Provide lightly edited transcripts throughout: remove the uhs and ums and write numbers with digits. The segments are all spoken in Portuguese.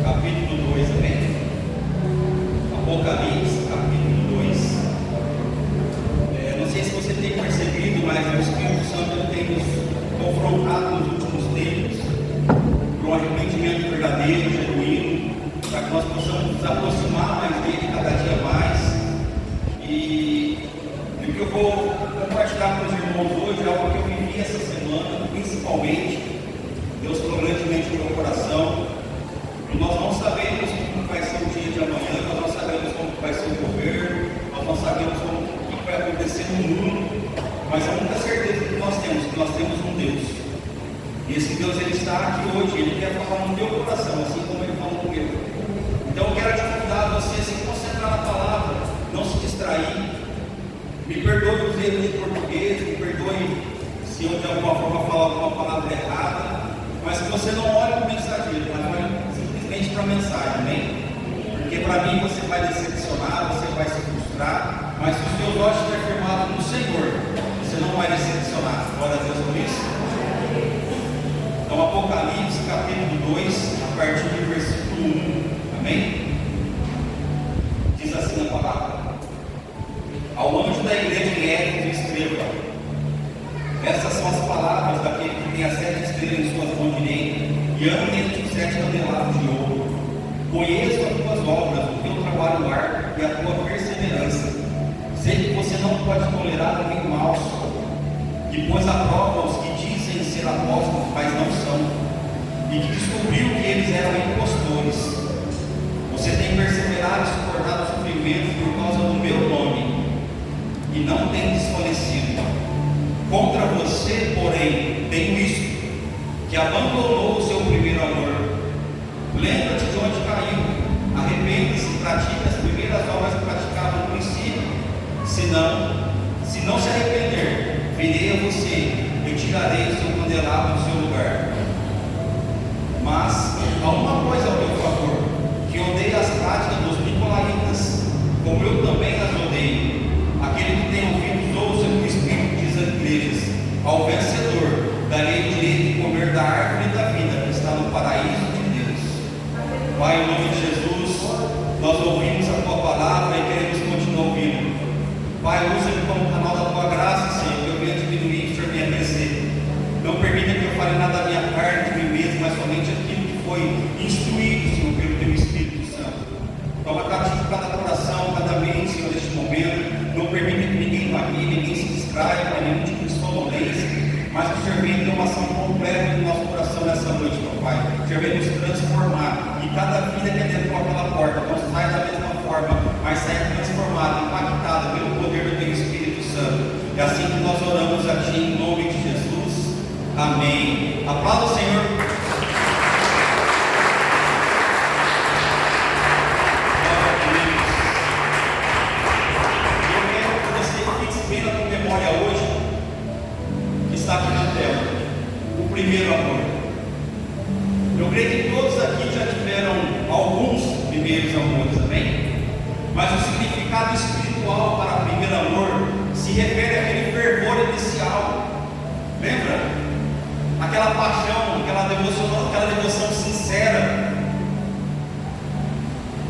capítulo 2, amém? Apocalipse, capítulo 2. Não sei se você tem percebido, mas o Espírito Santo tem nos confrontado nos últimos tempos para um arrependimento verdadeiro, genuíno, para que nós possamos nos aproximar mais dele cada dia mais. E o que eu vou compartilhar com os irmãos hoje é algo que eu vivi essa semana, principalmente. Deus falou grandemente no meu coração. E nós não sabemos como vai ser o dia de amanhã, nós não sabemos como vai ser o governo, nós não sabemos o que vai acontecer no mundo, mas a única certeza que nós temos um Deus. E esse Deus, ele está aqui hoje, ele quer falar no teu coração, assim como ele falou comigo. Então eu quero te convidar a você se concentrar na palavra, não se distrair. Me perdoe os erros em português, me perdoe se eu de alguma forma falar alguma palavra errada, mas que você não olhe para o mensageiro, mas olhe simplesmente para a mensagem, amém? Porque para mim você vai decepcionar, você vai se frustrar, mas se os teus olhos estiverem firmados no Senhor, você não vai decepcionar. Glória a Deus por isso. Então, Apocalipse, capítulo 2, a partir do versículo 1, amém? Diz assim a palavra: ao anjo da igreja em Éfeso escreva: essas são as palavras daquele que tem as 7 estrelas em suas mãos direitas e anda entre os 7 candelabros de ouro. Conheço as tuas obras, o teu trabalho árduo e a tua perseverança. Sei que você não pode tolerar alguém mau, e pôs à prova os que dizem ser apóstolos, mas não são, e que descobriu que eles eram impostores. Você tem perseverado e suportado sofrimentos por causa do meu nome, e não tem desfalecido. Contra você, porém, tenho isto, que abandonou o seu primeiro amor. Lembra-te de onde caiu, arrependa-se e pratique as primeiras obras que praticava no princípio. Se não se arrepender, virei a você e tirarei o seu candelabro do seu lugar. Mas há uma coisa ao meu favor, que odeio as práticas dos nicolaítas, como eu também as odeio. Aquele que tem ouvidos, ouça o que o Espírito diz às igrejas. Ao vencedor darei o direito de comer da árvore da vida que está no paraíso de Deus. Pai, em nome de Jesus, nós ouvimos a tua palavra e queremos continuar ouvindo. Pai, usa-me como canal da tua graça, Senhor, que eu venha diminuir e o Senhor venha crescer. Não permita que eu fale nada da minha carne, de mim mesmo, mas somente aquilo que foi instruído, Senhor, pelo teu Espírito Santo. Toma cativo cada coração, cada mente, Senhor, neste momento. Não permita que ninguém varie, ninguém se distraia com nenhum tipo de sonolência, mas que o Senhor venha ter uma ação completa no nosso coração nessa noite, meu Pai. O Senhor venha nos transformar, e cada vida que entrou pela porta não saia da mesma forma, mas saia transformada, impactada pelo poder do teu Espírito Santo. É assim que nós oramos a Ti, em nome de Jesus. Amém. Aplauda o Senhor. Primeiro amor. Eu creio que todos aqui já tiveram alguns primeiros amores, amém? Mas o significado espiritual para primeiro amor se refere àquele fervor inicial. Lembra? Aquela paixão, aquela devoção sincera.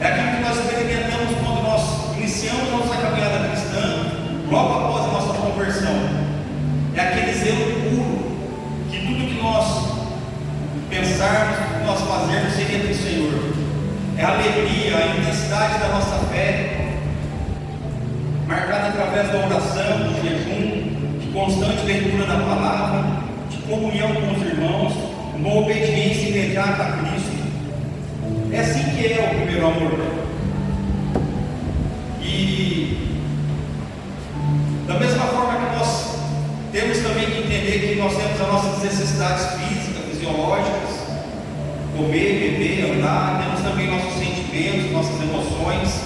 É aquilo que nós experimentamos quando nós iniciamos a nossa caminhada cristã, logo após a nossa conversão. É aquele zelo puro, que tudo que nós pensarmos, tudo que nós fazermos seria para o Senhor. É a alegria, a intensidade da nossa fé, marcada através da oração, do jejum, de constante leitura da palavra, de comunhão com os irmãos, uma obediência imediata a Cristo. É assim que é o primeiro amor. E da mesma forma que nós temos também que entender que nós temos as nossas necessidades físicas, fisiológicas, comer, beber, andar, temos também nossos sentimentos, nossas emoções,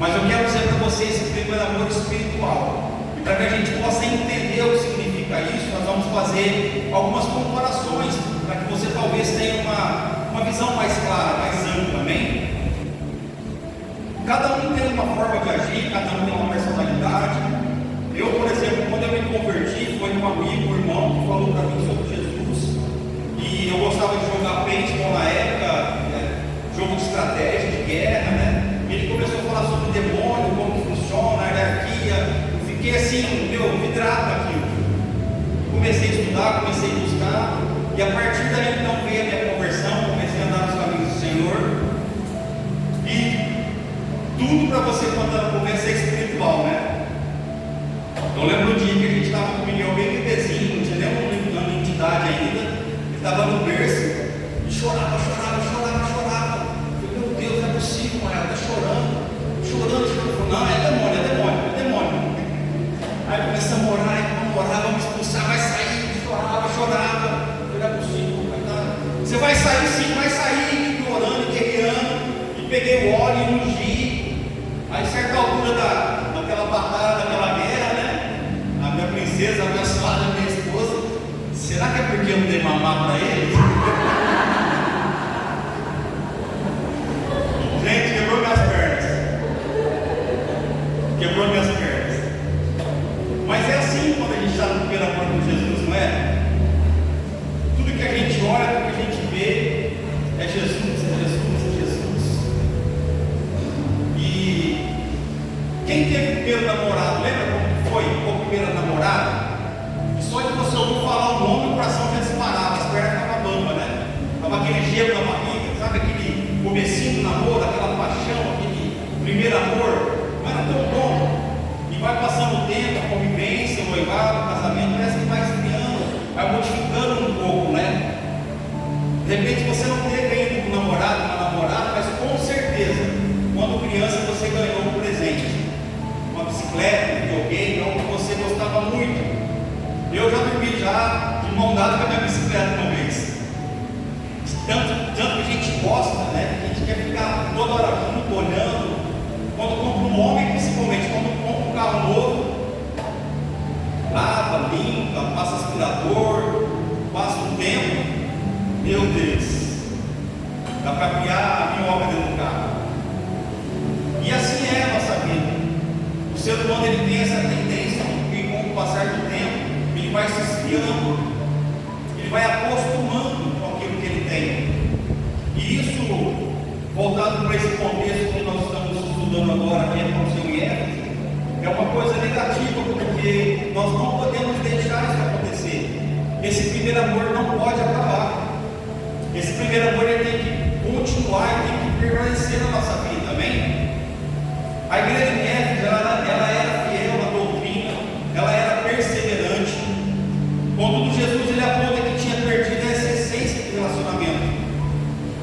mas eu quero dizer para vocês esse primeiro amor espiritual, e para que a gente possa entender o que significa isso, nós vamos fazer algumas comparações, para que você talvez tenha uma visão mais clara, mais ampla, amém? Cada um tem uma forma de agir, cada um tem uma personalidade. Eu, por exemplo, quando eu me converti, foi um amigo, um irmão, que falou para mim sobre Jesus. E eu gostava de jogar paintball na época, grato àquilo. Comecei a estudar, comecei a buscar, e a partir daí então veio a minha conversão, comecei a andar nos caminhos do Senhor. E tudo para você quando está no começo é espiritual, né? Eu lembro do dia que a gente estava com o Miguel bem bebezinho, não tinha nenhuma entidade ainda, ele estava no berço e chorava. Eu falei, meu Deus, não é possível, mãe, ela está chorando. Não, é demônio. Aí começamos a orar, vamos expulsar, vai sair, chorava. Eu falei, não é possível, você vai sair sim, vai sair, orando, guerreando, e peguei o óleo e ungi. Aí certa altura daquela batalha, daquela guerra, né? A minha princesa, abençoada, minha esposa, será que é porque eu não dei mamar para ele? Gente, quebrou minhas pernas. Mas é assim quando a gente está no primeiro amor com Jesus, não é? Tudo que a gente olha, tudo que a gente vê é Jesus. E quem teve o primeiro namorado, lembra como foi o primeiro namorado? E só de você ouvir falar o nome, o coração já disparava, as pernas ficavam bamba, né? Estava aquele gelo na barriga, sabe aquele comecinho do namoro, aquela paixão, aquele primeiro amor. Não era tão bom. E vai passando o tempo, a convivência, o noivado, o casamento, parece que vai esfriando, vai modificando um pouco, né? De repente você não teve ainda um namorado, uma namorada, mas com certeza, quando criança você ganhou um presente, uma bicicleta, um videogame, algo que você gostava muito. Eu já dormi de mão dada com a minha bicicleta uma vez. Tanto que a gente gosta, né? A gente quer ficar toda hora junto, olhando. Quando compra um homem, principalmente, quando compra um carro novo, lava, limpa, passa aspirador, passa um tempo, meu Deus, dá para criar a minhoca dentro do carro. E assim é a nossa vida. O ser humano ele tem essa tendência, e com o passar do tempo, ele vai se esfriando, ele vai acostumando com aquilo que ele tem. E isso, voltado para esse contexto que nós estamos estudando agora, que aconteceu em Éfeso, é uma coisa negativa, porque nós não podemos deixar isso acontecer. Esse primeiro amor não pode acabar. Esse primeiro amor ele tem que continuar, ele tem que permanecer na nossa vida, amém? A igreja de Éfeso, ela era fiel à doutrina, ela era perseverante. Contudo, Jesus ele aponta que tinha perdido essa essência de relacionamento,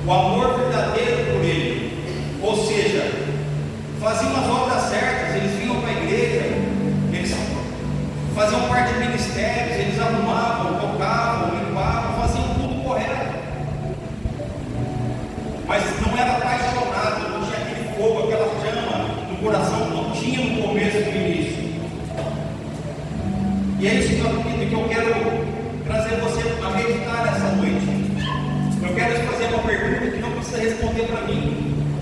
o amor verdadeiro por ele. Ou seja, faziam as obras certas, eles vinham para a igreja, eles faziam parte de ministérios, eles arrumavam, tocavam, limpavam, faziam tudo correto, mas não era apaixonado, não tinha aquele fogo, aquela chama no coração, não tinha no começo e no início. E é isso que eu quero trazer você a meditar nessa noite. Eu quero te fazer uma pergunta que não precisa responder para mim,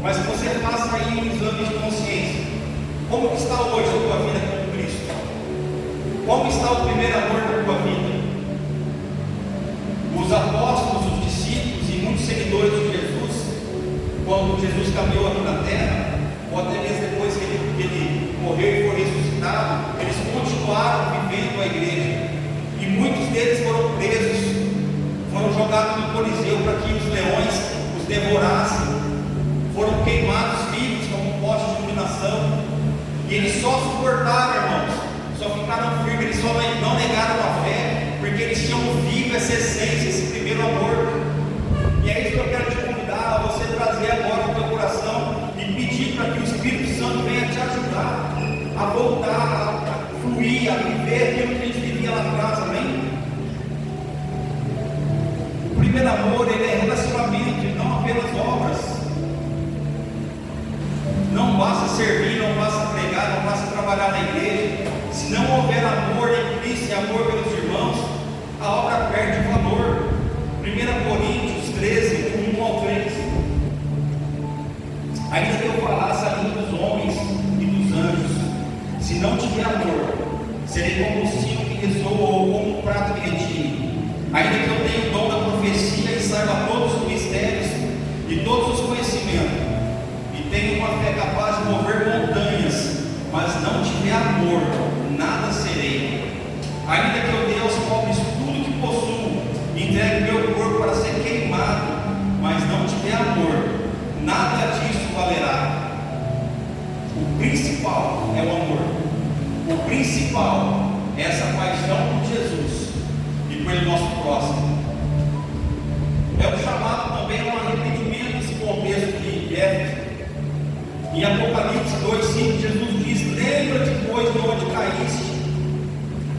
mas que você faça aí um exame de consciência. Como que está hoje a tua vida com Cristo? Como está o primeiro amor da tua vida? Os apóstolos, os discípulos e muitos seguidores de Jesus, quando Jesus caminhou aqui na terra, ou até mesmo depois que ele morreu e foi ressuscitado, eles continuaram vivendo a igreja. E muitos deles foram presos, foram jogados no Coliseu para que os leões os devorassem, foram queimados vivos como um poste de iluminação. E eles só suportaram, irmãos, só ficaram firmes, eles só não negaram a fé, porque eles tinham vivo essa essência, esse primeiro amor. E é isso que eu quero te convidar a você trazer agora no teu coração e pedir para que o Espírito Santo venha te ajudar a voltar, a fluir, a viver aquilo que a gente vivia lá atrás, amém? O primeiro amor, ele é relacionamento e não apenas obras. Não basta servir, não basta pregar, não basta trabalhar na igreja. Se não houver amor em Cristo e amor pelos irmãos, a obra perde valor. 1 Coríntios 13, 1 ao 3. Ainda que eu falasse a língua dos homens e dos anjos, se não tiver amor, serei como o sino que ressoa ou como um prato que retine. Ainda que eu tenha o dom da profecia e saiba todos os mistérios e todos os conhecimentos, e tenha uma fé capaz de mover montanhas, mas não tiver amor, nada serei. haverá. O principal é o amor. O principal é essa paixão por Jesus e pelo nosso próximo. É um chamado também a um arrependimento nesse contexto de Éfeso. Em Apocalipse 2:5, Jesus diz: lembra depois de onde caíste,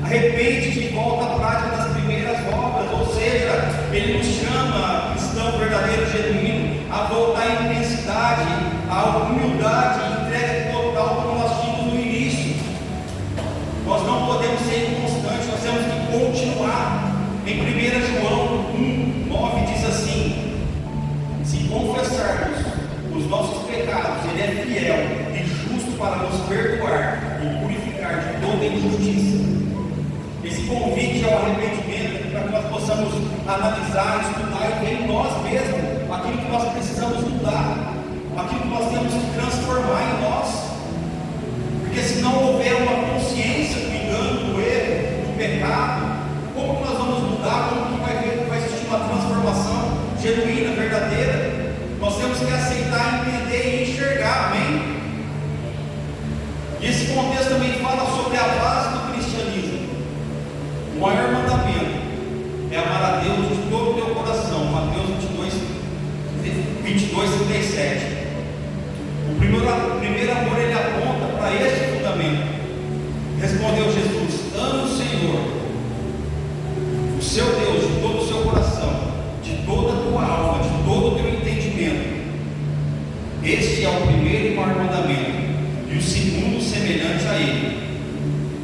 arrepende-te e volta à prática das primeiras obras. Ou seja, Ele nos chama, cristão verdadeiro, genuíno, a voltar à intensidade, à humildade e entrega total como nós tínhamos no início. Nós não podemos ser inconstantes, nós temos que continuar. Em 1 João 1:9 diz assim: se confessarmos os nossos pecados, Ele é fiel e justo para nos perdoar e purificar de toda injustiça. Esse convite ao arrependimento, para que nós possamos analisar, estudar e ver em nós mesmos aquilo que nós precisamos mudar, aquilo que nós temos que transformar em nós. Porque se não houver uma consciência do engano, do erro, do pecado, como que nós vamos mudar? Como que vai existir uma transformação genuína, verdadeira? Nós temos que aceitar, entender e enxergar, amém? E esse contexto também fala sobre a base do cristianismo. O maior mandamento é amar a Deus de todo o teu coração. Mateus 22:37. O primeiro amor, ele aponta para este fundamento. Respondeu Jesus: ame o Senhor, o seu Deus, de todo o seu coração, de toda a tua alma, de todo o teu entendimento. Este é o primeiro e maior mandamento, e o segundo semelhante a ele: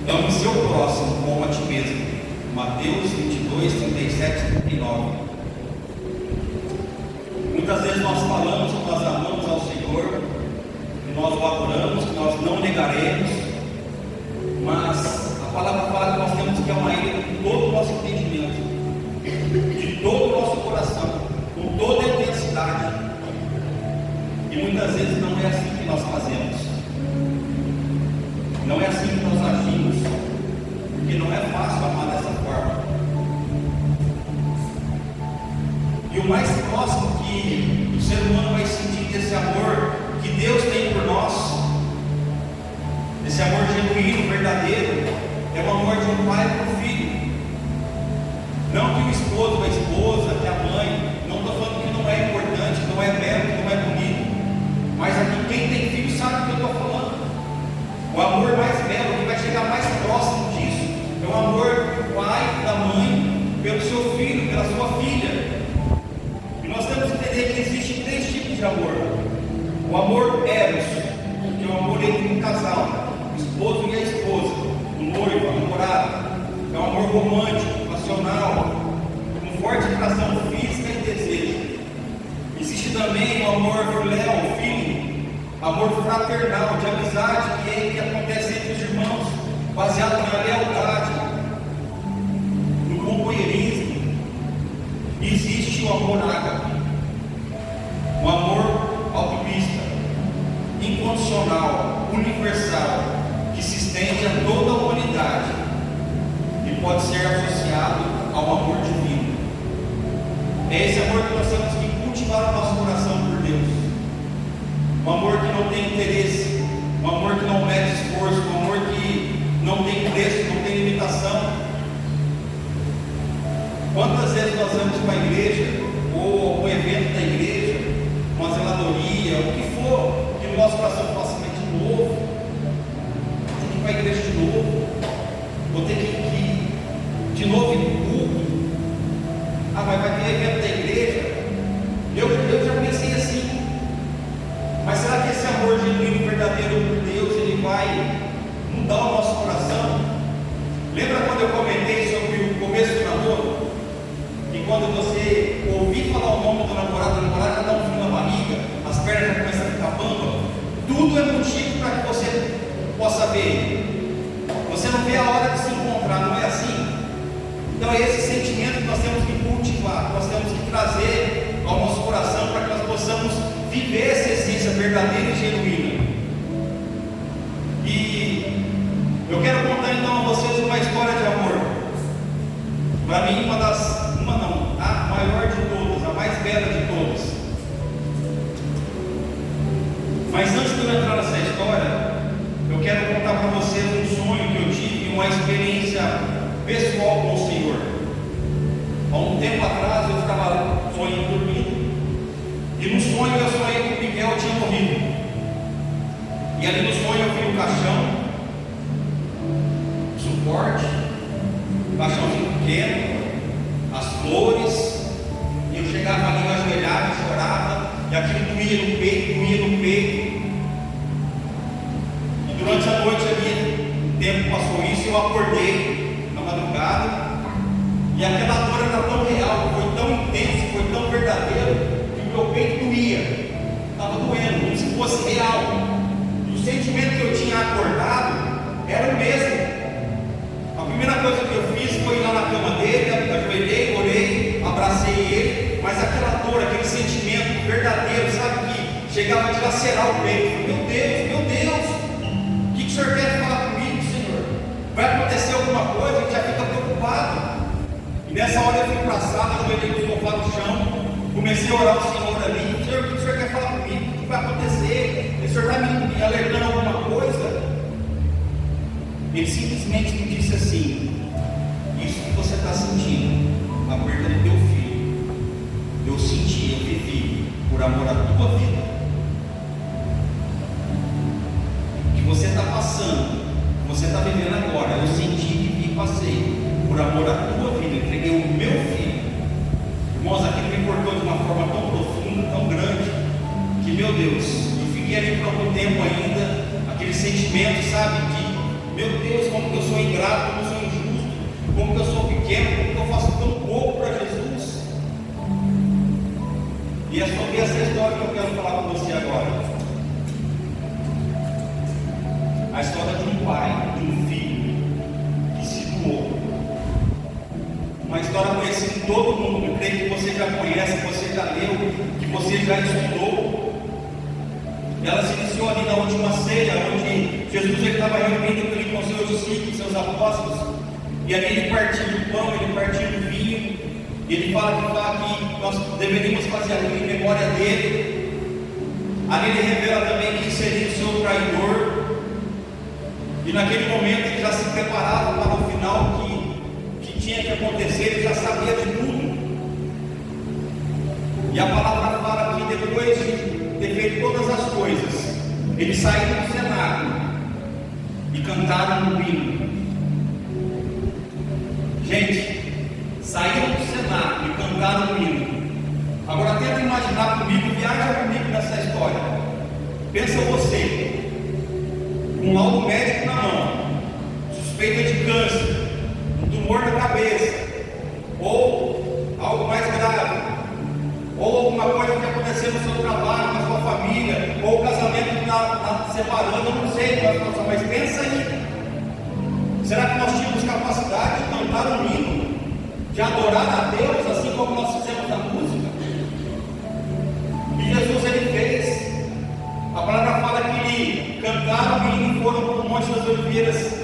ame seu próximo como a ti mesmo. Mateus 22:37-39. Muitas vezes nós falamos que nós amamos ao Senhor, que nós o adoramos, que nós não negaremos, mas a palavra fala que nós temos que amar Ele com todo o nosso entendimento, de todo o nosso coração, com toda a intensidade. E muitas vezes não é assim que nós fazemos, não é assim que nós agimos, porque não é fácil amar dessa forma. E o mais próximo que o ser humano vai sentir desse amor que Deus tem por nós, esse amor genuíno, verdadeiro, é o amor de um pai para o filho. Não que o esposo, a esposa, que a mãe, não estou falando que não é importante, que não é belo, que não é bonito, mas aqui quem tem filho sabe o que eu estou falando. O amor mais belo, que vai chegar mais próximo disso, é o amor do pai, da mãe, pelo seu filho, pela sua filha. E nós temos que entender que existem 3 tipos de amor. O amor eros, que é o amor entre um casal, o esposo e a esposa, o noivo, a namorada. É um amor romântico, passional, com forte atração física e desejo. Existe também o amor filéu, filho, amor fraternal, de amizade, que acontece entre os irmãos, baseado na lealdade, no companheirismo. Existe o amor ágape, o amor altruísta, incondicional, universal, que se estende a toda a humanidade e pode ser associado ao amor divino. É esse amor que nós temos que cultivar no nosso coração por Deus. Um amor que não tem interesse, um amor que não mede esforço, um amor que não tem preço, não tem limitação. Quantas vezes nós vamos para a igreja, ou algum evento da igreja, uma zeladoria, o que for, que o nosso coração faça de novo, tem que ir para a igreja de novo, vou ter que ir de novo em culto. Ah, mas vai ter evento da igreja? Eu já pensei assim, mas será que esse amor genuíno, verdadeiro por Deus, ele vai mudar o nosso coração? Lembra quando eu comentei sobre o começo do namoro? E quando você ouvir falar o nome do namorado, a namorada dá um frio na barriga, as pernas já começam a ficar bamba, tudo é motivo para que você possa ver ele. Você não vê a hora de se encontrar, não é assim? Então é esse sentimento que nós temos que cultivar, nós temos que trazer ao nosso coração para que nós possamos viver essa essência verdadeira e genuína. E eu quero contar então a vocês uma história de amor. Para mim, a maior de todas, a mais bela de todas. pessoal com o Senhor. Há um tempo atrás eu estava sonhando, dormindo, e no sonho eu sonhei que o Miguel tinha morrido. E ali no sonho eu vi o caixão, suporte, o caixãozinho pequeno, as flores, e eu chegava ali, eu ajoelhava e chorava, e aquilo doía no peito, doía no peito. E durante a noite ali, o tempo passou isso, eu acordei na madrugada, e aquela dor era tão real, foi tão intenso, foi tão verdadeiro, que o meu peito doía, estava doendo, como se fosse real. E o sentimento que eu tinha acordado era o mesmo. A primeira coisa que eu fiz foi ir lá na cama dele, ajoelhei, orei, abracei ele, mas aquela dor, aquele sentimento verdadeiro, sabe, que chegava a dilacerar o peito. Meu Deus, o que o Senhor quer falar comigo, Senhor? Vai acontecer alguma coisa? A gente já fica preocupado. E nessa hora eu fui para a sala, ajoelhei no sofá no chão, comecei a orar ao Senhor ali. Senhor, o que o Senhor quer falar comigo? O que vai acontecer? O Senhor está me alertando alguma coisa? Ele simplesmente me disse assim: isso que você está sentindo, a perda do teu filho, eu senti, eu vivi por amor à tua vida. O que você está passando, o que você está vivendo agora, eu senti, vivi e passei por amor à tua vida. Eu entreguei o meu filho. Irmãos, aquilo me cortou de uma forma tão profunda, tão grande, que, meu Deus, eu fiquei ali por algum tempo ainda, aquele sentimento, sabe, de meu Deus, como que eu sou ingrato, como eu sou injusto, como que eu sou pequeno, como que eu faço tão pouco para Jesus. E é sobre essa história que eu quero falar com você agora. A história de um pai, de um filho que se doou. Uma história conhecida em todo mundo. Eu creio que você já conhece, que você já leu, que você já estudou. Ela se iniciou ali na última ceia, onde Jesus estava reunindo com seus discípulos, seus apóstolos, e ali ele partiu do pão, ele partiu do vinho, e ele fala que nós deveríamos fazer aquilo em memória dele. Ali ele revela também quem seria o seu traidor, e naquele momento ele já se preparava para o final que tinha que acontecer, ele já sabia de tudo. E a palavra fala que depois de ter feito todas as coisas, eles saíram do cenáculo e cantaram um hino. Gente, saíram do cenáculo e cantaram um hino. Agora tenta imaginar comigo, viaja comigo nessa história. Pensa você, com um laudo médico na mão, suspeita de câncer, um tumor na cabeça, ou algo mais grave, ou alguma coisa que aconteceu no seu trabalho, na sua família, ou o casamento que está separando, eu não sei qual é a situação, mas pensa aí. Será que nós tínhamos capacidade de cantar um hino, de adorar a Deus, assim como nós fizemos a música? E Jesus ele fez. A palavra fala que ele cantaram o hino e foram para o Monte das Oliveiras.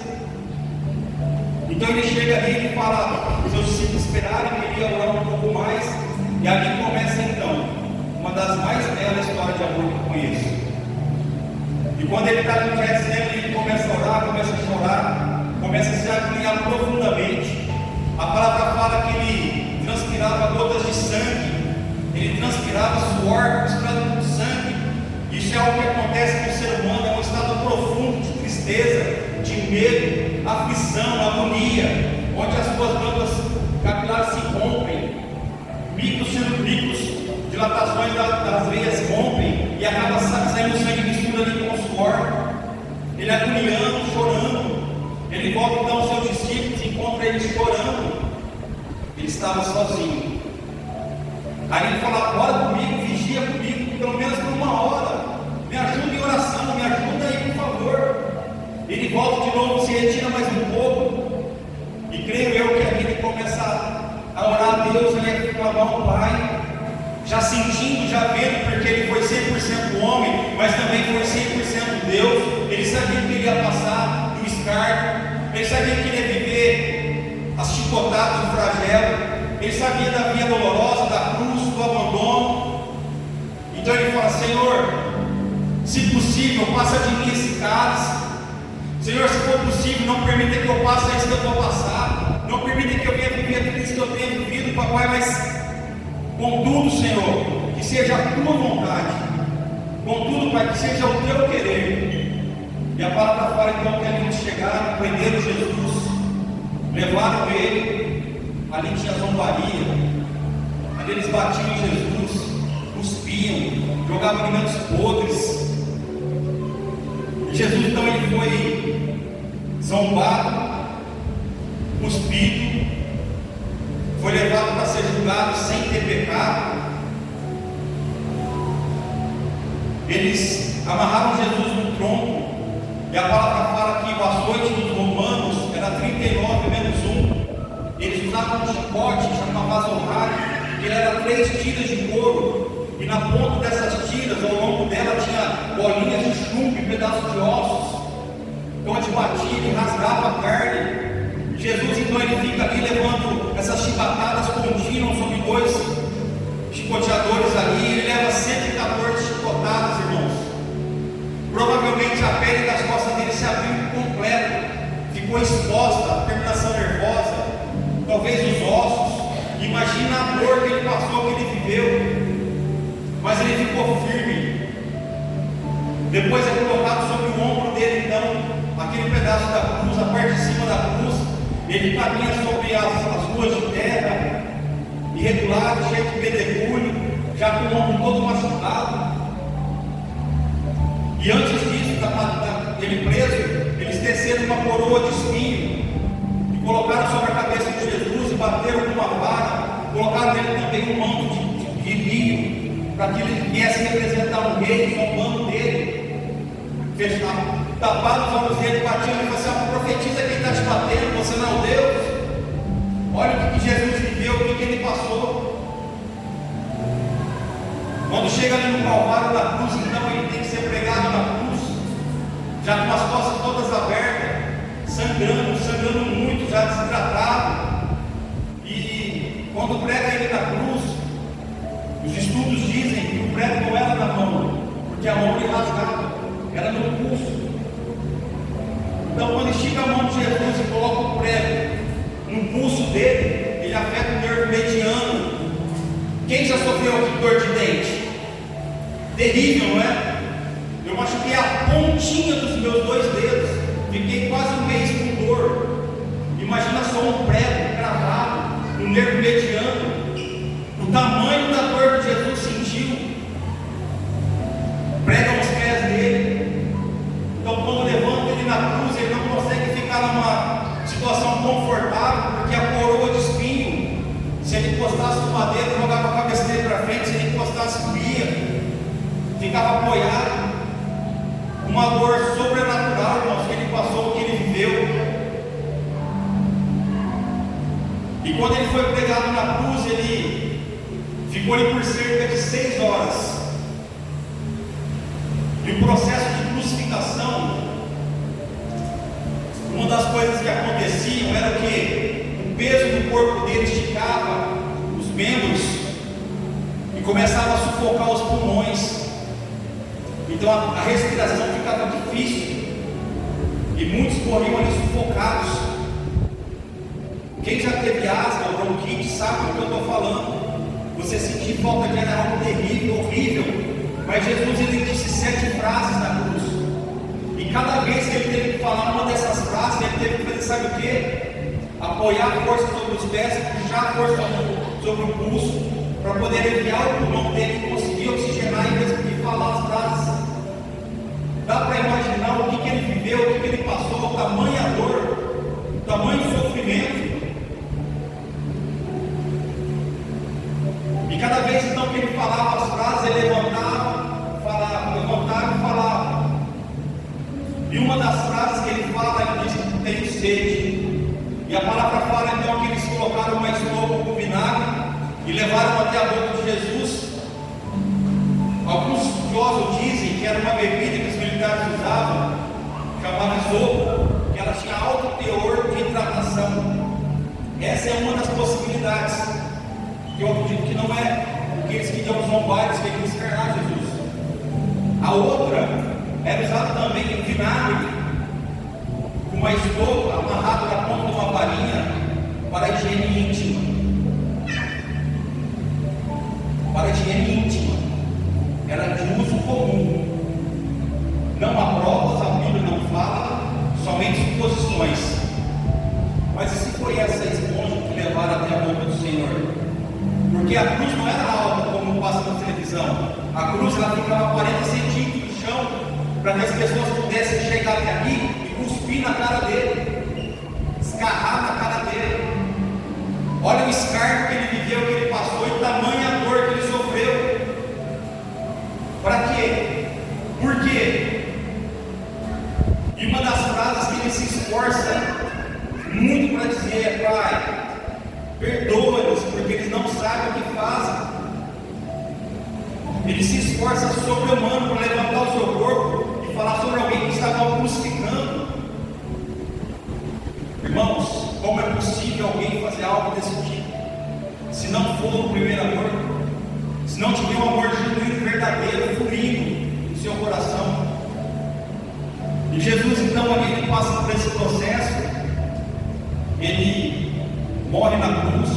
Então ele chega ali e fala, os seus discípulos esperaram que ele ia orar um pouco mais. E ali começa então uma das mais belas histórias de amor que eu conheço. E quando ele está no Getsemane, ele começa a orar, começa a chorar, começa a se alinhar profundamente. A palavra fala que ele transpirava gotas de sangue, ele transpirava suor misturado com sangue. Isso é algo que acontece com o ser humano, é um estado profundo de tristeza, de medo, aflição, agonia, onde as suas glândulas capilares se rompem. Micros dilatações das veias rompem e acaba saindo sangue mistura ali com o suor. Ele agoniando, chorando. Ele volta então aos seus discípulos e encontra eles chorando. Ele estava sozinho. Aí ele fala: ora comigo, vigia comigo, pelo menos por uma hora. Me ajuda em oração, me ajuda aí, por favor. Ele volta de novo, se retira mais um pouco. E creio eu que ali ele começa a orar a Deus, ele ia clamar ao Pai, já sentindo, já vendo, porque ele foi 100% homem, mas também foi 100% Deus. Ele sabia que ele ia passar do escárnio, ele sabia que ele ia viver as chicotadas do flagelo, ele sabia da via dolorosa, da cruz, do abandono. Então ele fala: Senhor, se possível, passa de mim esse cálice. Senhor, se for possível, não permita que eu passe isso que eu vou passar. Não permita que eu venha viver tudo isso que eu tenho vivido, papai, mas contudo, Senhor, que seja a tua vontade. Contudo, Pai, que seja o teu querer. E a palavra fala então que ali eles chegaram, prenderam Jesus, levaram ele, ali tinha zombaria, ali eles batiam em Jesus, cuspiam, jogavam alimentos podres. E Jesus então ele foi zombado, cuspido, foi levado para ser julgado sem ter pecado. Eles amarraram Jesus no tronco, e a palavra fala que o açoite dos romanos era 39 menos 1. Eles usavam um chicote chamado vasorrário, que ele era 3 tiras de couro, e na ponta dessas tiras, ao longo dela, tinha bolinhas de chumbo e pedaços de ossos. Então onde batia, ele rasgava a carne. Jesus então ele fica ali levando essas chibatadas contínuas sobre 2 chicoteadores ali, ele leva 114 chicotadas, irmãos. Provavelmente a pele das costas dele se abriu completo, ficou exposta, a terminação nervosa, talvez os ossos. Imagina a dor que ele passou, que ele viveu, mas ele ficou firme. Depois é colocado sobre o ombro dele então aquele pedaço da cruz, a parte de cima da cruz. Ele caminha sobre as ruas de terra, irregular, cheio de pedregulho, já com o ombro todo machucado. E antes disso, ele preso, eles teceram uma coroa de espinho e colocaram sobre a cabeça de Jesus e bateram com uma vara, colocaram nele também um manto de linho, para que ele viesse representar um rei, zombando dele, fechado, taparam os olhos dele, batiam e falaram assim: profetiza quem está te batendo, você não é o Deus. Olha o que Jesus viveu, o que ele passou. Quando chega ali no Calvário da cruz, então ele tem que ser pregado na cruz, já com as costas todas abertas, sangrando muito, já desidratado. E quando prega ele na cruz, os estudos dizem que o prego não era na mão, porque a mão ele rasgava, era no pulso. Então quando estica a mão de Jesus e coloca o prego no pulso dele, ele afeta o nervo mediano. Quem já sofreu aqui dor de dente? Terrível, não é? Eu machuquei a pontinha dos meus 2 dedos, fiquei quase um mês com dor. Imagina só um prego cravado no nervo mediano. O tamanho da dor que Jesus sentiu. Pregam os pés dele. Então quando levanta ele na cruz, ele não consegue ficar numa situação confortável, porque a coroa de espinho, se ele encostasse no madeiro, jogava a cabeça dele para frente, se ele encostasse, via, ficava apoiado. Uma dor sobrenatural, irmãos, que ele passou, que ele viveu. E quando ele foi pregado na cruz, ele ficou ali por cerca de 6 horas. E o processo de crucificação, uma das coisas que aconteciam era que o peso do corpo dele esticava os membros e começava a sufocar os pulmões. Então a respiração ficava difícil e muitos corriam ali sufocados. Quem já teve asma ou bronquite sabe do que eu estou falando. Você sentir falta de ar é algo terrível, horrível. Mas Jesus ele disse 7 frases na cruz. E cada vez que ele teve que falar uma dessas frases, ele teve que fazer, sabe o que? Apoiar a força sobre os pés e puxar a força sobre o pulso, para poder aliviar o pulmão dele e conseguir oxigenar em vez de falar as frases. Dá para imaginar o que ele viveu, o que ele passou, a tamanha dor, o tamanho do sofrimento. E cada vez então que ele falava as frases, ele levantava, e falava. E uma das frases que ele fala, ele diz que tem sede. E a palavra fala então que eles colocaram uma estopa com vinagre e levaram até a boca de Jesus. Alguns estudiosos dizem que era uma bebida que os militares usavam, chamava isopo, que ela tinha alto teor de hidratação. Essa é uma das possibilidades, que eu acredito que não é aqueles que dão zombares, que eles encarnar Jesus. A outra era usada também em vinagre, com uma estopa amarrada na ponta de uma varinha, para a higiene íntima. Para a higiene íntima. Era de uso comum. Não há provas, a Bíblia não fala, somente suposições. Mas e se foi essa esponja que levaram até a boca do Senhor? Porque a cruz não era alta como passa na televisão. A cruz ela ficava a 40 centímetros do chão, para que as pessoas pudessem chegar até aqui e cuspir na cara dele, escarrar na cara dele. Olha o escargo que ele viveu, que ele passou, e tamanha dor que ele sofreu. Para quê? Por quê? E uma das frases que ele se esforça muito para dizer é: Pai, perdoa-nos, porque eles não sabem o que fazem. Ele se esforça sobre-humano para levantar o seu corpo e falar sobre alguém que estava crucificando. Irmãos, como é possível alguém fazer algo desse tipo? Se não for o primeiro amor, se não tiver um amor genuíno, verdadeiro, fluindo no seu coração. E Jesus, então, ali ele passa por esse processo. Ele morre na cruz,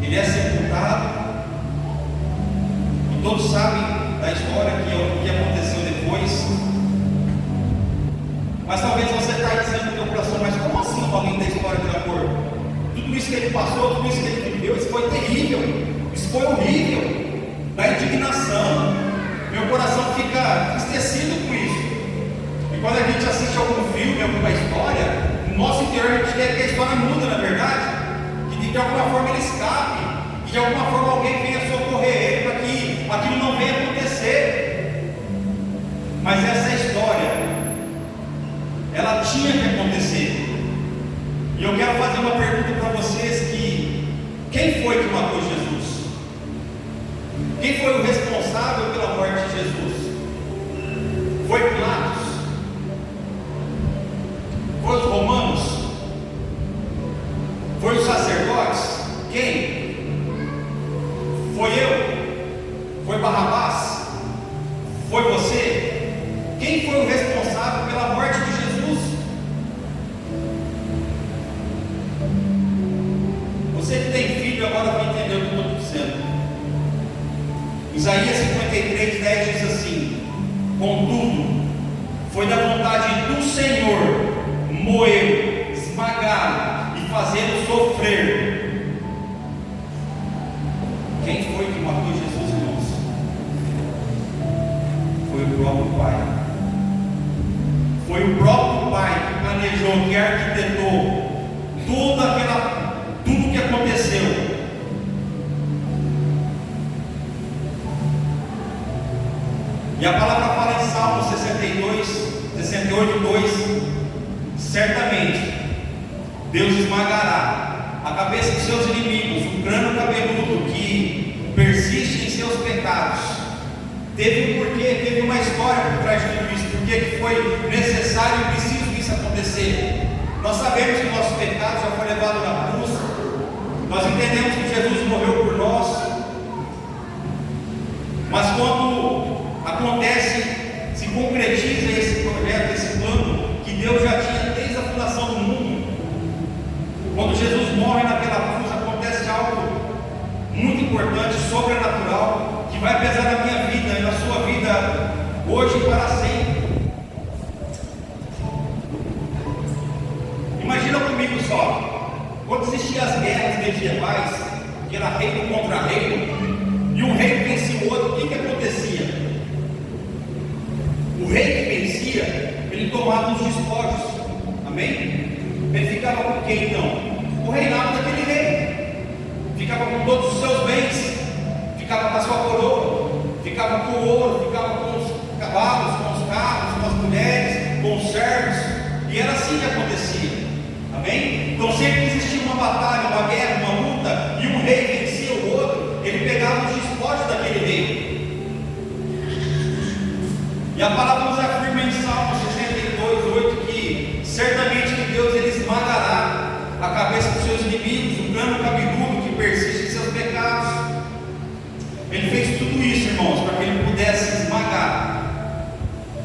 ele é sepultado, e todos sabem da história que aconteceu depois. Mas talvez você está dizendo no teu coração: mas como assim alguém da história de amor? Tudo isso que ele passou, tudo isso que ele viveu, isso foi terrível, isso foi horrível. Da indignação, meu coração fica entristecido com isso. E quando a gente assiste algum filme, alguma história, no nosso interior a gente quer que a história muda, na verdade, que de alguma forma ele escape, que de alguma forma alguém venha socorrer ele para que aquilo não venha acontecer. Mas essa história, ela tinha que acontecer. E eu quero fazer uma pergunta para vocês: que quem foi que matou Jesus? Quem foi o responsável pela morte de Jesus? Foi Pilatos? Foi os romanos? Foi os sacerdotes? Quem? Foi eu? Foi Barrabás? Foi você? Quem foi o responsável pela morte de Jesus? Você que tem filho agora vai entender o que eu estou dizendo. Isaías 53:10 diz assim: contudo, foi da vontade do Senhor moer, esmagar e fazê-lo sofrer. Quem foi que matou Jesus, irmãos? Foi o próprio Pai. Foi o próprio Pai que planejou, que arquitetou tudo que aconteceu. E a palavra fala em Salmo 68:2: certamente Deus esmagará a cabeça dos seus inimigos, o crânio cabeludo que persiste em seus pecados. Teve um porquê, teve uma história por trás de tudo isso, porque foi necessário e preciso isso acontecer. Nós sabemos que o nosso pecado já foi levado na cruz, nós entendemos que Jesus morreu por nós, mas quando acontece, se concretiza esse projeto, esse plano que Deus já tinha desde a fundação do mundo. Quando Jesus morre naquela cruz, acontece algo muito importante, sobrenatural, que vai pesar na minha vida e na sua vida hoje e para sempre. Imagina comigo só, quando existiam as guerras medievais, que era reino contra reino, e um rei vencia o outro, o que acontecia? O rei que vencia, ele tomava os despojos, amém? Ele ficava com quem então? O reinado daquele rei, ficava com todos os seus bens, ficava com a sua coroa, ficava com o ouro, ficava com os cavalos, com os carros, com as mulheres, com os servos, e era assim que acontecia, amém? Então sempre que existia uma batalha, uma guerra, uma luta, e um rei vencia o outro, ele pegava os despojos daquele rei. E a palavra nos afirma em Salmo 62:8 que certamente que Deus ele esmagará a cabeça dos seus inimigos, o crânio cabeludo que persiste em seus pecados. Ele fez tudo isso, irmãos, para que ele pudesse esmagar,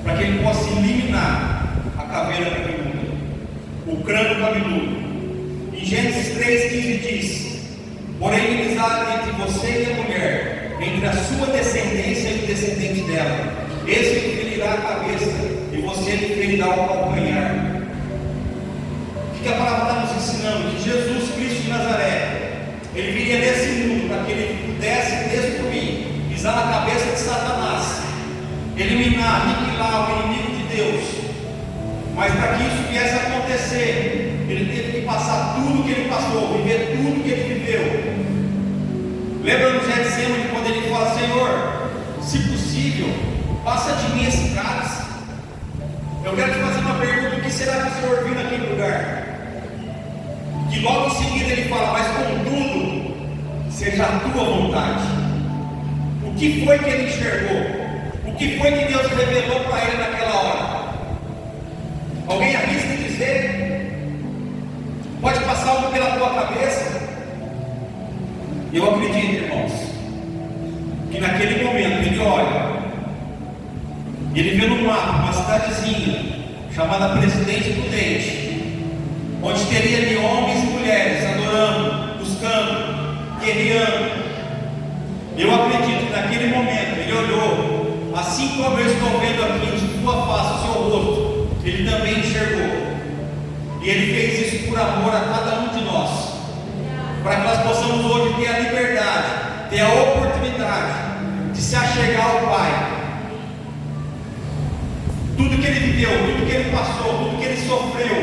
para que ele possa eliminar a caveira cabeluda, o crânio cabeludo. Em Gênesis 3,15 diz: porém inimizade entre você e a mulher, entre a sua descendência e o descendente dela. Esse lhe ferirá a cabeça e você lhe ferirá o calcanhar. O que a palavra está nos ensinando? Que Jesus Cristo de Nazaré, Ele viria nesse mundo para que Ele pudesse destruir, pisar na cabeça de Satanás, eliminar, aniquilar o inimigo de Deus. Mas para que isso viesse a acontecer, Ele teve que passar tudo que Ele passou, viver tudo que Ele viveu. Lembra no Getsemane quando Ele fala: Senhor, se possível, passa de mim esse cálice. Eu quero te fazer uma pergunta: o que será que o Senhor viu naquele lugar? Que logo em seguida Ele fala: mas contudo, seja a tua vontade. O que foi que Ele enxergou? O que foi que Deus revelou para Ele naquela hora? Alguém arrisca dizer? Pode passar algo pela tua cabeça? Eu acredito, irmãos, que naquele momento Ele olha, Ele vê no mapa uma cidadezinha chamada Presidente Prudente, onde teria ali homens e mulheres adorando, buscando, guerreando. Eu acredito que naquele momento Ele olhou, assim como eu estou vendo aqui em sua face, o seu rosto, Ele também enxergou. E Ele fez isso por amor a cada um de nós, para que nós possamos hoje ter a liberdade, ter a oportunidade de se achegar ao Pai. Tudo que Ele viveu, tudo que Ele passou, tudo que Ele sofreu,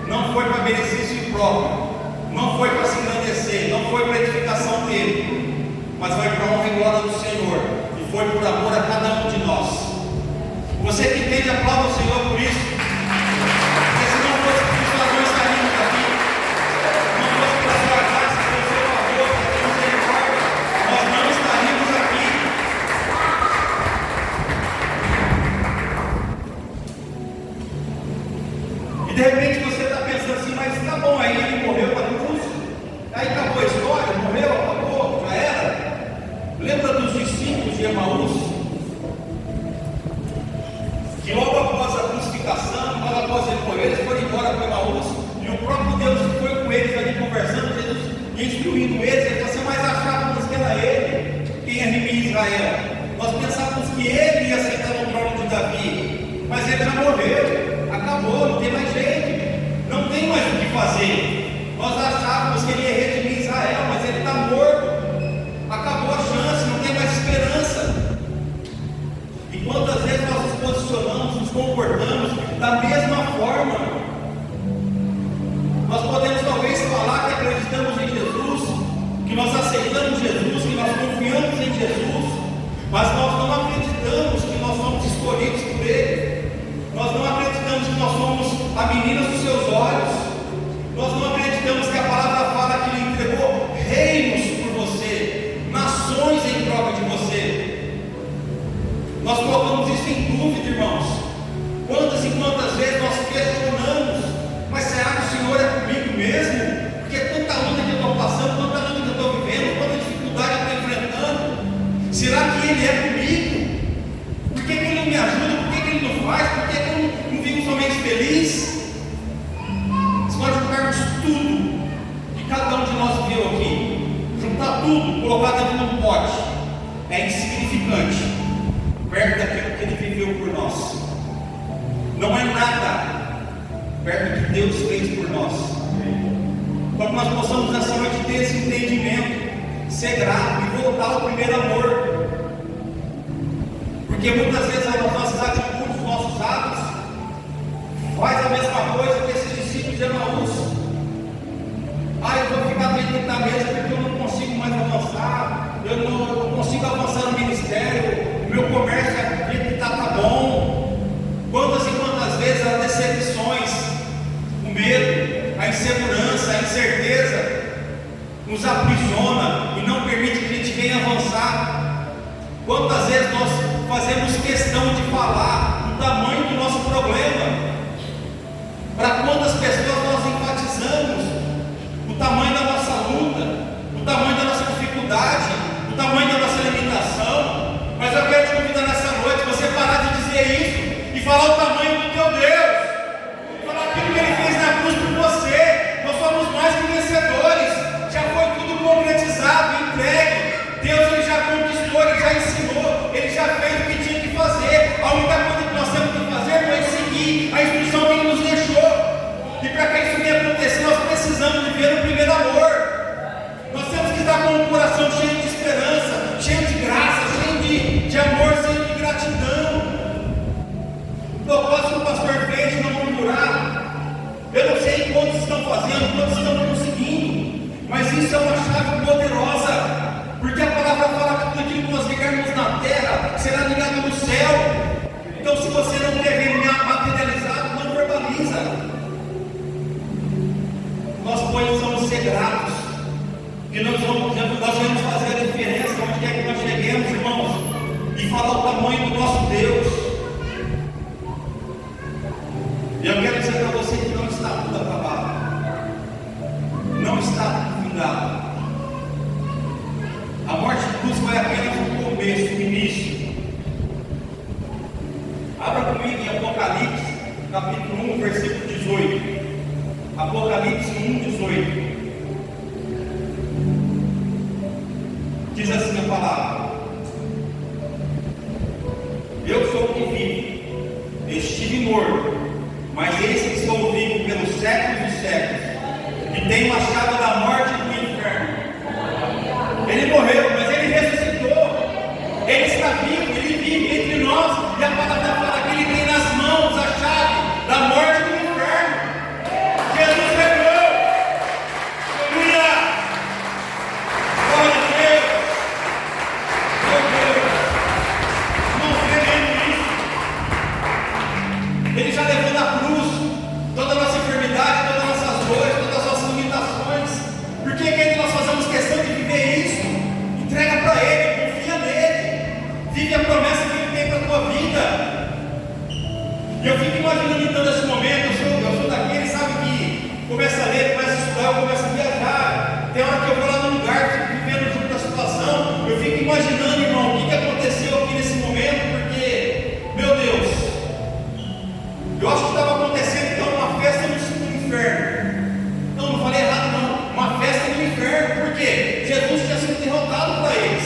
não foi para benefício próprio, não foi para se engrandecer, não foi para edificação dele, mas foi para a honra e glória do Senhor, e foi por amor a cada um de nós. Você que entende, aplauda o Senhor por isso. Porque se não fosse por isso, nós não estaríamos aqui. Se não fosse pela sua graça, pelo seu favor, pela sua misericórdia, nós não estaríamos aqui. E de repente você está pensando assim: mas está bom, aí Ele morreu na cruz, aí acabou a história, morreu, acabou, já era. Lembra dos discípulos de Emaús? Que logo após a crucificação, logo após Ele morrer, eles foram embora para Emaús, e o próprio Deus foi com eles ali conversando, Jesus instruindo eles. Ele falou assim: mas achávamos que era Ele quem ia remir Israel. Nós pensávamos que Ele ia sentar no trono de Davi, mas Ele já morreu, acabou, não tem mais jeito, não tem mais o que fazer. Nós achávamos que Ele ia redimir Israel, mas Ele está morto, acabou a chance, não tem mais esperança. E quantas vezes nós nos posicionamos, nos comportamos da mesma forma? Nós podemos talvez falar que acreditamos em Jesus, que nós aceitamos Jesus, que nós confiamos em Jesus, mas nós não acreditamos que nós somos escolhidos por Ele. Nós não acreditamos que nós somos a menina dos seus olhos. Nós não acreditamos que a palavra fala que Ele entregou reinos por você, nações em troca de você. Nós colocamos isso em dúvida, irmãos. Quantas e quantas vezes nós questionamos: mas será que o Senhor é comigo mesmo? Porque tanta luta que eu estou passando, tanta luta que eu estou vivendo, tanta dificuldade que eu estou enfrentando, será que Ele é comigo? Por que Ele não me ajuda? Por que Ele não faz? Por que eu não vivo somente feliz? Se nós juntarmos tudo que cada um de nós viu aqui, juntar tudo, colocar dentro de um pote, é insignificante perto daquilo que Ele viveu por nós. Não é nada perto do que Deus fez por nós. Para que nós possamos nessa noite ter esse entendimento, ser grato e voltar ao primeiro amor. Porque muitas vezes as nossas atitudes, os nossos atos faz a mesma coisa que esses discípulos de Emaús. Eu vou ficar dentro da mesa porque eu não consigo mais avançar, eu não consigo avançar no ministério, o meu comércio aqui está bom. Quantas e quantas vezes as decepções, o medo, a insegurança, a incerteza nos aprisiona e não permite que a gente venha avançar. Quantas vezes nós fazemos questão de falar do tamanho do nosso problema? Para quantas pessoas nós enfatizamos o tamanho da nossa luta, o tamanho da nossa dificuldade, o tamanho da nossa limitação? ser gratos, que nós vamos fazer a diferença onde quer que nós cheguemos, irmãos, e falar o tamanho do nosso Deus. E eu quero dizer para você que não está tudo acabado, não está tudo findado. A morte de cruz foi apenas o começo, o início. Abra comigo em Apocalipse, capítulo 1, versículo 18. Apocalipse 1, 18. Diz assim a palavra: eu sou o que vivo, eu estive morto, mas eis que sou vivo pelos séculos dos séculos, e tenho a chave da morte e do inferno. Ele morreu, mas ele ressuscitou. Ele está vivo, ele vive entre nós. E a palavra fala que ele tem nas mãos a chave da morte e do inferno. Jesus pegou. Aleluia! Glória a Deus! Meu Deus! Não crê isso. Ele já levou na cruz toda a nossa enfermidade, todas as nossas dores, todas as nossas limitações. Por que que nós fazemos questão de viver isso? Entrega para Ele, confia nele, vive a promessa que Ele tem para a tua vida. E eu fico imaginando então nesse momento, eu sou daquele, sabe, que começa a ler, começa a estudar, eu começo a viajar. Tem hora que eu vou lá no lugar, fico vivendo junto da situação, eu fico imaginando, irmão, o que aconteceu aqui nesse momento, porque, meu Deus, eu acho que estava acontecendo então uma festa no inferno. Não falei errado não, uma festa no inferno, porque Jesus tinha sido derrotado para eles.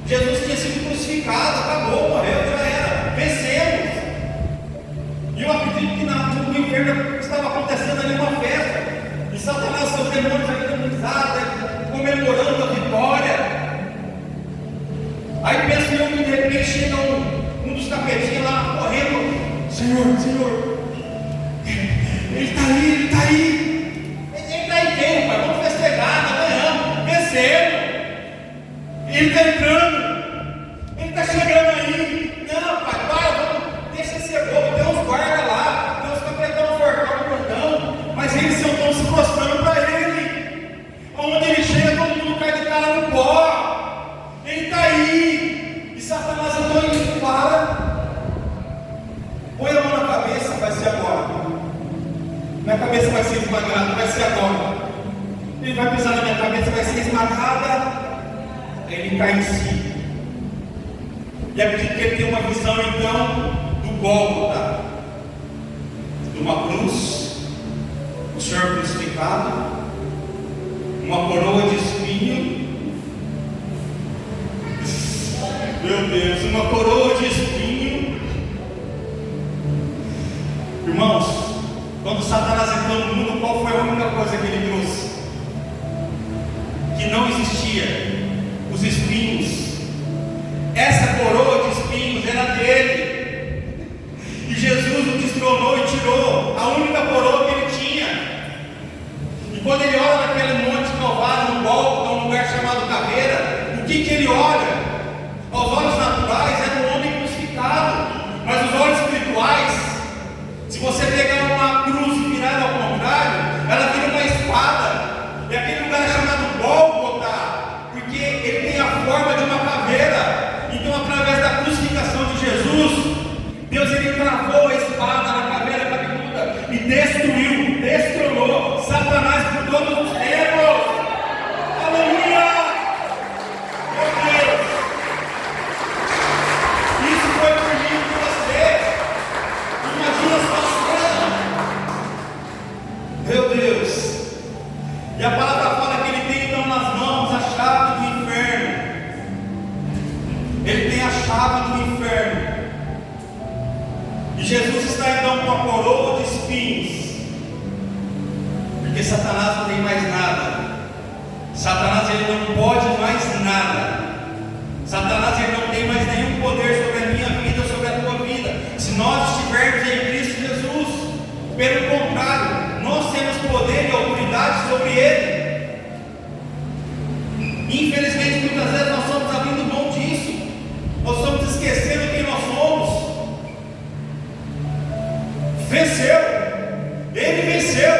Jesus tinha sido crucificado, acabou, morreu, já era, vencemos. E eu acredito que no inferno estava acontecendo ali uma festa, e Satanás, seus demônios ali dando risada, comemorando a vitória. Aí penso eu que de repente chega um dos capetinhos lá correndo: Senhor, ele está aí, ele está aí. Ele está aí quem, pai? Vamos festejar, nós ganhamos, vencemos. Ele está entrando, ele está chegando aí. Não, pai, para, deixa de ser bobo. Tem uns guardas lá, tem uns capetão fortão no portão, mas eles estão se prostrando para ele. Onde ele chega, todo mundo cai de cara no pó. Ele está aí. E Satanás então ele para, põe a mão na cabeça, vai ser agora. Minha cabeça vai ser esmagada, vai ser agora. Ele vai pisar na minha cabeça, vai ser esmagada. Ele cai em si. E acredito que ele tem uma visão então do Gólgota, de uma cruz, o Senhor crucificado, uma coroa de espinho. Meu Deus, uma coroa de espinho. Irmãos, quando Satanás entrou no mundo, qual foi a única coisa que ele trouxe? Que não existia: os espinhos. Essa coroa de espinhos era dele. E Jesus o destronou e tirou a única coroa que ele tinha. E quando ele olha naquele monte Calvário, no Gólgota, um lugar chamado Caveira, o que ele olha? Aos olhos naturais era um homem crucificado, mas os olhos espirituais, se você pegar uma cruz e virar ao contrário, ela vira uma espada. E aquele lugar é chamado Gólgota, porque ele tem a forma de uma caveira. Então, através da crucificação de Jesus, Deus ele cravou a espada na caveira cabeluda e destruiu, destronou Satanás por todos os tempos. Aleluia! Meu Deus! Isso foi por mim e por você. Imagina a situação. Meu Deus! E a palavra fala que ele tem então nas mãos a chave do inferno. Ele tem a chave do inferno. E Jesus está então com a coroa de espinhos. Porque Satanás não tem mais nada. Satanás ele não pode mais nada. Satanás ele não tem mais nenhum poder sobre a minha vida, sobre a tua vida. Se nós estivermos em Cristo Jesus, pelo contrário, nós temos poder e autoridade sobre ele. Infelizmente, muitas vezes nós estamos abrindo mão disso. Nós estamos esquecendo quem nós somos. Venceu. Ele venceu.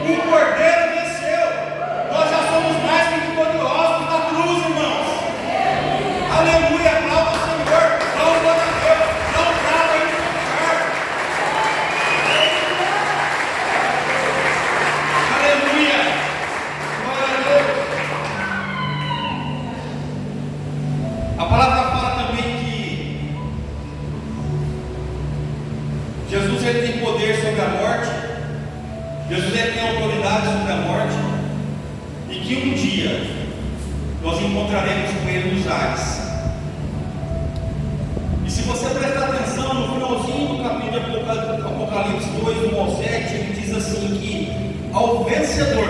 O Cordeiro venceu. Jesus ele tem poder sobre a morte, Jesus ele tem autoridade sobre a morte, e que um dia nós encontraremos com ele nos ares. E se você prestar atenção no finalzinho do capítulo de Apocalipse 2, do 1 ao 7, ele diz assim que ao vencedor,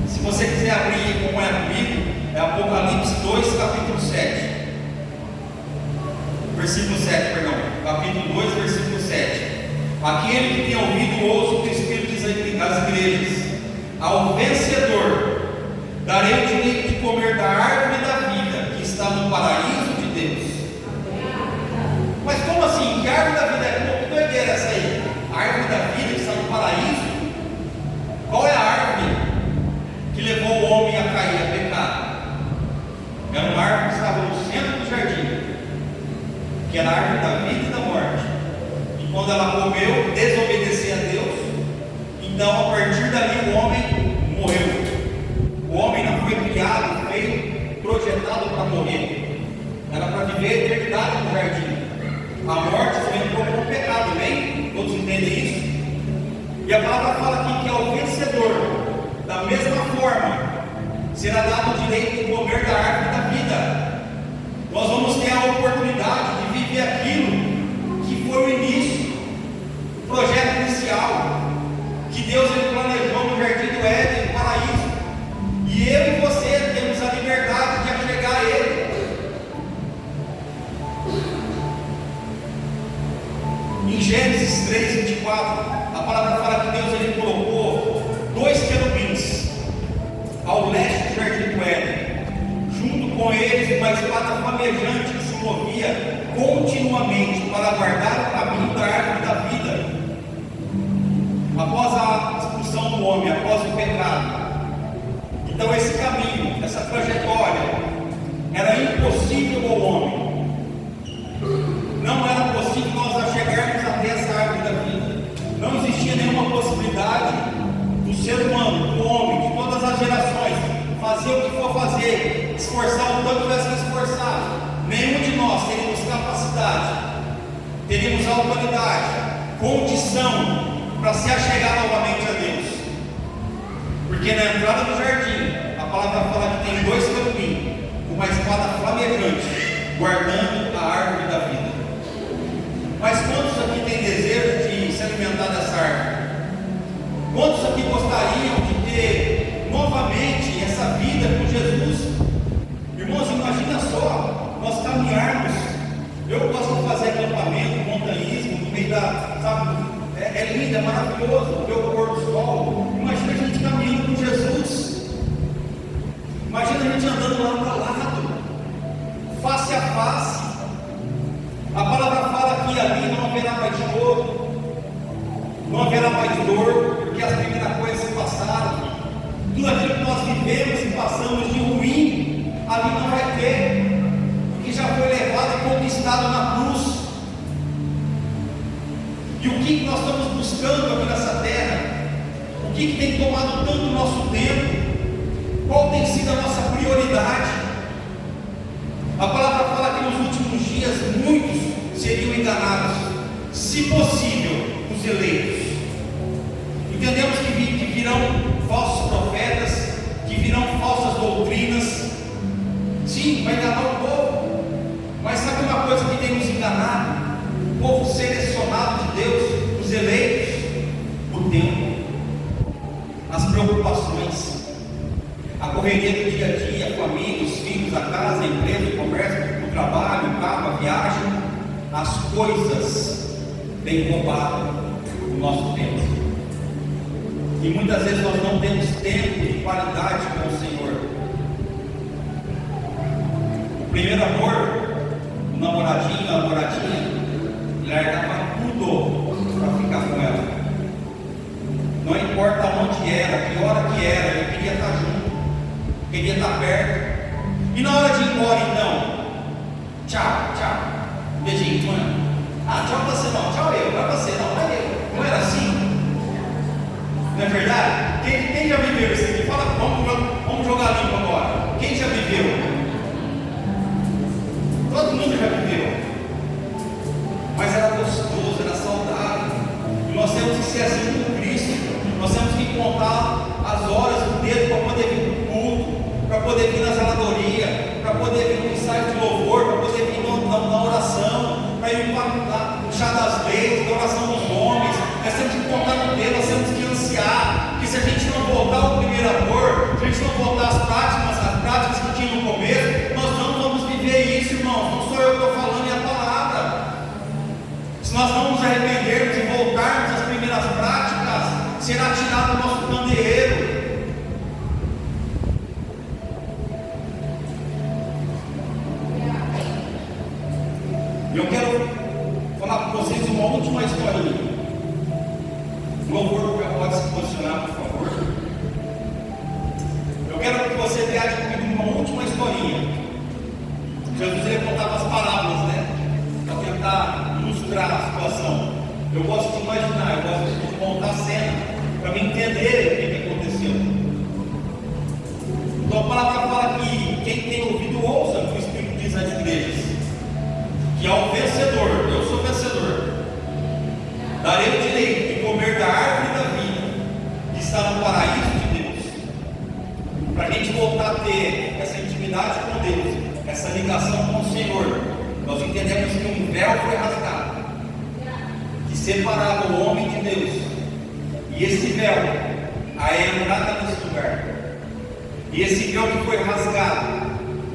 se você quiser abrir como é comigo, é Apocalipse 2, capítulo 7. Versículo 7, perdão. Capítulo 2, versículo 7. Aquele que tem ouvido, ouça o que o Espírito diz às igrejas. Ao vencedor, darei o direito de comer da árvore da vida, que está no paraíso de Deus. Mas como assim? Que árvore da vida é? Que doideira essa aí? A árvore da vida que está no paraíso? Qual é a árvore que levou o homem a cair, a pecar? Era uma árvore que estava no centro do jardim, que era a árvore da vida e da morte. E quando ela comeu, desobedeceu a Deus, então a partir dali o homem morreu. O homem não foi criado, foi projetado para morrer. Era para viver a eternidade no jardim. A morte só entrou com o pecado, bem? Todos entendem isso? E a palavra fala aqui que ao vencedor, da mesma forma, será dado o direito de comer da árvore da vida. Nós vamos ter a oportunidade de viver aquilo que foi o início, o projeto inicial, que Deus ele planejou no jardim do Éden, no paraíso. E eu e você temos a liberdade de chegar a Ele. Em Gênesis 3:24, a palavra fala que Deus ele colocou 2 querubins ao leste do jardim do Éden, junto com eles uma espada flamejante que se movia continuamente para guardar o caminho da árvore da vida. Após a expulsão do homem, após o pecado, então esse caminho, essa trajetória, era impossível ao homem. Não era possível nós chegarmos até essa árvore da vida. Não existia nenhuma possibilidade do ser humano, do homem, de todas as gerações, fazer o que for fazer, esforçar o tanto que tivesse que esforçar. Nenhum de nós teríamos capacidade, teríamos autoridade, condição para se achegar novamente a Deus. Porque na entrada do jardim, a palavra fala que tem 2 querubins, uma espada flamejante, guardando a árvore da vida. Mas quantos aqui têm desejo de se alimentar dessa árvore? Quantos aqui gostariam de ter novamente essa vida com Jesus? Irmãos, imagina só, nós caminharmos. Eu gosto de fazer acampamento, montanhismo, no meio da, sabe, é lindo, é maravilhoso, ver o pôr do sol. Imagina a gente caminhando com Jesus. Imagina a gente andando lado a lado, face a face. A palavra fala que ali não haverá mais choro, não haverá mais dor, porque as primeiras coisas se passaram. Tudo aquilo que nós vivemos e passamos de ruim, ali não vai ter, porque já foi levado e conquistado na cruz. E o que nós estamos buscando aqui nessa terra? O que tem tomado tanto o nosso tempo? Qual tem sido a nossa prioridade? A palavra fala que nos últimos dias muitos seriam enganados, se possível, os eleitos. Entendemos que virão falsos profetas, que virão falsas doutrinas. Sim, vai enganar o povo. Mas sabe uma coisa que tem nos enganado? O povo selecionado de Deus, os eleitos, o tempo, as preocupações, a correria do dia a dia, a família, os filhos, a casa, a empresa, o comércio, o trabalho, o carro, a viagem. As coisas têm roubado o nosso tempo. E muitas vezes nós não temos tempo de qualidade com o Senhor. O primeiro amor, o namoradinho, a namoradinha, largava tudo para ficar com ela. Não importa onde era, que hora que era, ele queria estar junto, queria estar perto. E na hora de ir embora então, tchau, tchau, beijinho, mano. Ah, tchau pra você não, tchau eu, pra você não, vai eu. Não era assim? Não é verdade? Quem já viveu isso aqui? Fala, vamos jogar limpo agora. Quem já viveu? Todo voltar às práticas que tinha no começo, nós não vamos viver isso, irmãos. Não sou eu que estou falando, é a palavra. Se nós não nos arrependermos e voltarmos às primeiras práticas, será tirado o nosso candeeiro. Eu quero falar com vocês uma última historinha. O louvor pode se posicionar, por favor. Eu quero que você viaje comigo uma última historinha. Jesus ele contava as parábolas, né? Para tentar ilustrar a situação. Eu gosto de imaginar, eu gosto de contar a cena, para me entender o que aconteceu. Então a palavra fala que quem tem ouvido ouça o que o Espírito diz às igrejas. Que ao vencedor, eu sou vencedor, darei o direito de comer da árvore da vida, que está no paraíso de Deus. Para a gente voltar a ter essa intimidade com Deus, essa ligação com o Senhor, nós entendemos que um véu foi rasgado, que separava o homem de Deus, e esse véu, a entrada nesse lugar, e esse véu que foi rasgado,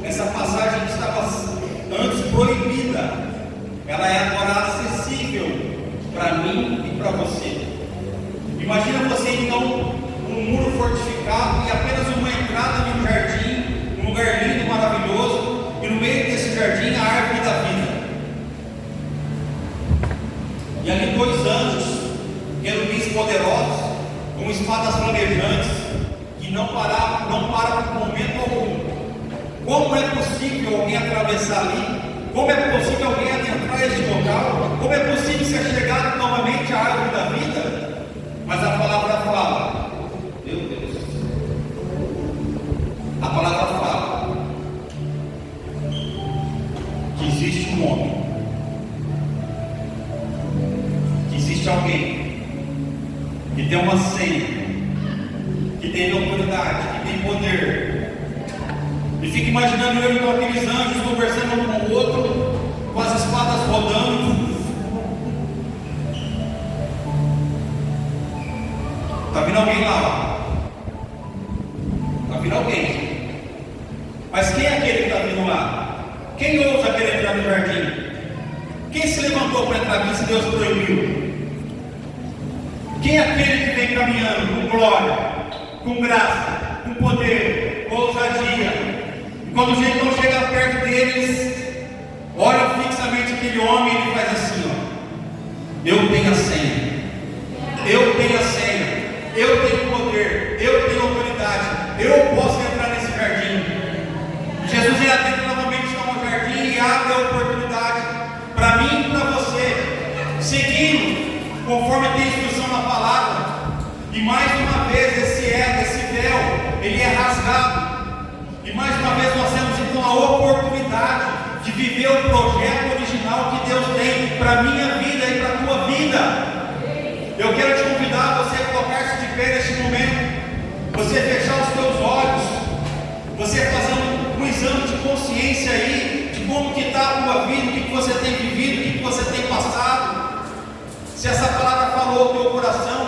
essa passagem que estava antes proibida, ela é agora acessível para mim e para você. Imagina você então um muro fortificado e apenas uma entrada de um jardim, um lugar lindo, maravilhoso, e no meio desse jardim a árvore da vida. E ali 2 anjos, querubins poderosos, com espadas flamejantes, que não param por momento algum. Como é possível alguém atravessar ali? Como é possível alguém adentrar este local? Como é possível ser chegado novamente à árvore da vida? Mas a palavra fala, meu Deus, a palavra fala que existe um homem, que existe alguém que tem uma senha, que tem autoridade, que tem poder. E fica imaginando eu com aqueles anjos conversando um com o outro, com as espadas rodando. Está vindo alguém lá, está vindo alguém. Mas quem é aquele que está vindo lá? Quem ousa querer entrar no jardim? Quem se levantou para entrar aqui se Deus proibiu? Quem é aquele que vem caminhando com glória, com graça, com poder, com ousadia? Quando o jeitão chega perto deles, olha fixamente aquele homem e ele faz assim, ó. Eu tenho a senha, eu tenho a senha, eu tenho poder, eu tenho autoridade, eu posso entrar nesse jardim. Jesus ele atende novamente ao jardim e abre a oportunidade para mim e para você, seguindo conforme tem instrução na palavra. E mais uma vez esse véu, ele é rasgado. E mais uma vez nós temos então a oportunidade de viver o projeto original que Deus tem para a minha vida e para a tua vida. Eu quero te convidar a você colocar-se de pé neste momento, você fechar os teus olhos, você fazer um exame de consciência aí, de como que está a tua vida, o que você tem vivido, o que você tem passado. Se essa palavra falou ao teu coração,